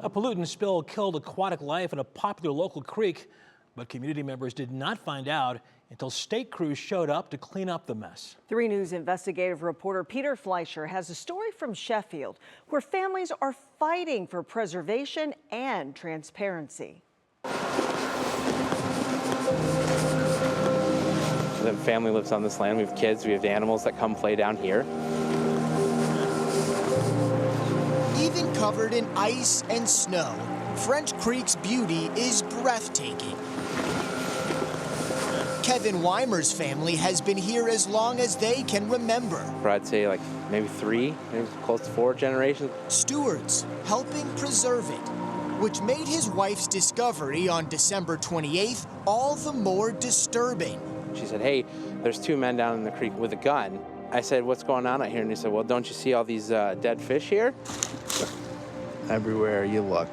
A pollutant spill killed aquatic life in a popular local creek, but community members did not find out until state crews showed up to clean up the mess. 3 News investigative reporter Peter Fleischer has a story from Sheffield where families are fighting for preservation and transparency. The family lives on this land. We have kids, we have animals that come play down here. Even covered in ice and snow, French Creek's beauty is breathtaking. Kevin Wymer's family has been here as long as they can remember. I'd say like maybe 3, maybe close to 4 generations. Stewards helping preserve it, which made his wife's discovery on December 28th all the more disturbing. She said, hey, there's 2 men down in the creek with a gun. I said, what's going on out here? And he said, well, don't you see all these dead fish here? Everywhere you look,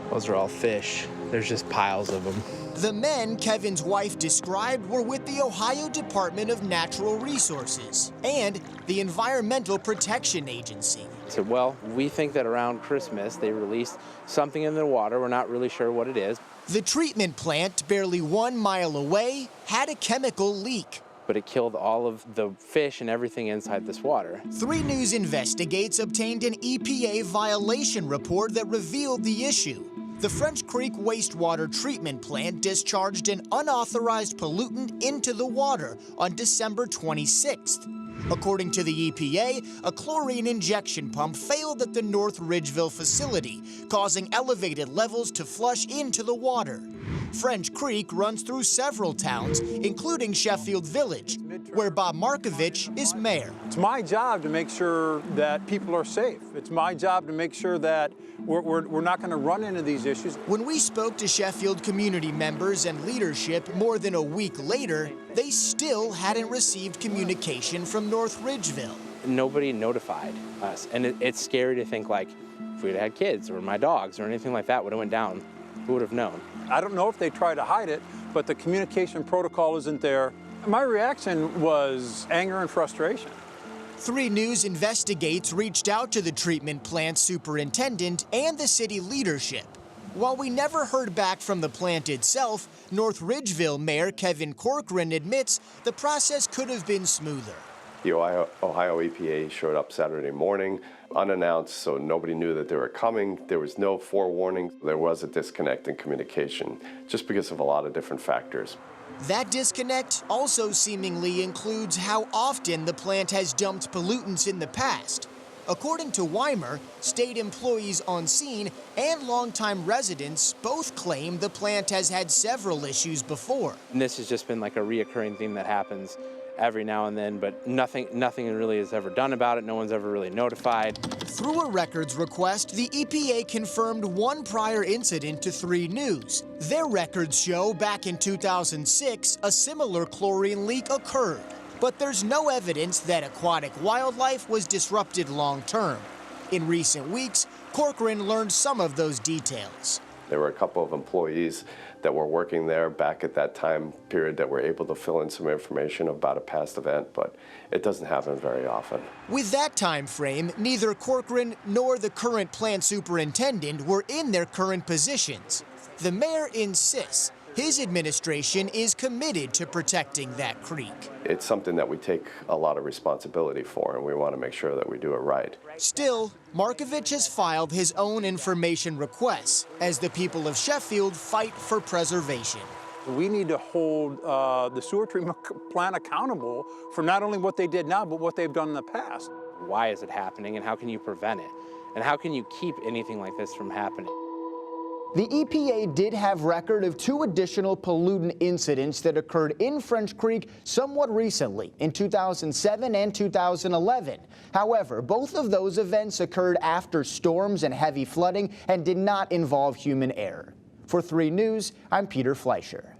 those are all fish. There's just piles of them. The men Kevin's wife described were with the Ohio Department of Natural Resources and the Environmental Protection Agency. I said, well, we think that around Christmas they released something in the water. We're not really sure what it is. The treatment plant, barely 1 mile away, had a chemical leak. But it killed all of the fish and everything inside this water. 3 News Investigates obtained an EPA violation report that revealed the issue. The French Creek wastewater treatment plant discharged an unauthorized pollutant into the water on December 26th. According to the EPA, a chlorine injection pump failed at the North Ridgeville facility, causing elevated levels to flush into the water. French Creek runs through several towns, including Sheffield Village, where Bob Markovich is mayor. It's my job to make sure that people are safe. It's my job to make sure that we're not going to run into these issues. When we spoke to Sheffield community members and leadership more than a week later, they still hadn't received communication from North Ridgeville. Nobody notified us, and it's scary to think like if we'd had kids or my dogs or anything like that would have went down, who would have known? I don't know if they try to hide it, but the communication protocol isn't there. My reaction was anger and frustration. 3 News Investigates reached out to the treatment plant superintendent and the city leadership. While we never heard back from the plant itself, North Ridgeville Mayor Kevin Corcoran admits the process could have been smoother. The Ohio EPA showed up Saturday morning, unannounced, so nobody knew that they were coming. There was no forewarning. There was a disconnect in communication, just because of a lot of different factors. That disconnect also seemingly includes how often the plant has dumped pollutants in the past. According to Wymer, state employees on scene and longtime residents both claim the plant has had several issues before. And this has just been like a reoccurring theme that happens every now and then, but nothing really is ever done about it. No one's ever really notified. Through a records request, the EPA confirmed 1 prior incident to 3 News. Their records show back in 2006, a similar chlorine leak occurred. But there's no evidence that aquatic wildlife was disrupted long-term. In recent weeks, Corcoran learned some of those details. There were a couple of employees that were working there back at that time period that were able to fill in some information about a past event, but it doesn't happen very often. With that time frame, neither Corcoran nor the current plant superintendent were in their current positions. The mayor insists his administration is committed to protecting that creek. It's something that we take a lot of responsibility for, and we want to make sure that we do it right. Still, Markovich has filed his own information requests as the people of Sheffield fight for preservation. We need to hold the sewer treatment plant accountable for not only what they did now, but what they've done in the past. Why is it happening, and how can you prevent it? And how can you keep anything like this from happening? The EPA did have record of 2 additional pollutant incidents that occurred in French Creek somewhat recently, in 2007 and 2011. However, both of those events occurred after storms and heavy flooding and did not involve human error. For 3 News, I'm Peter Fleischer.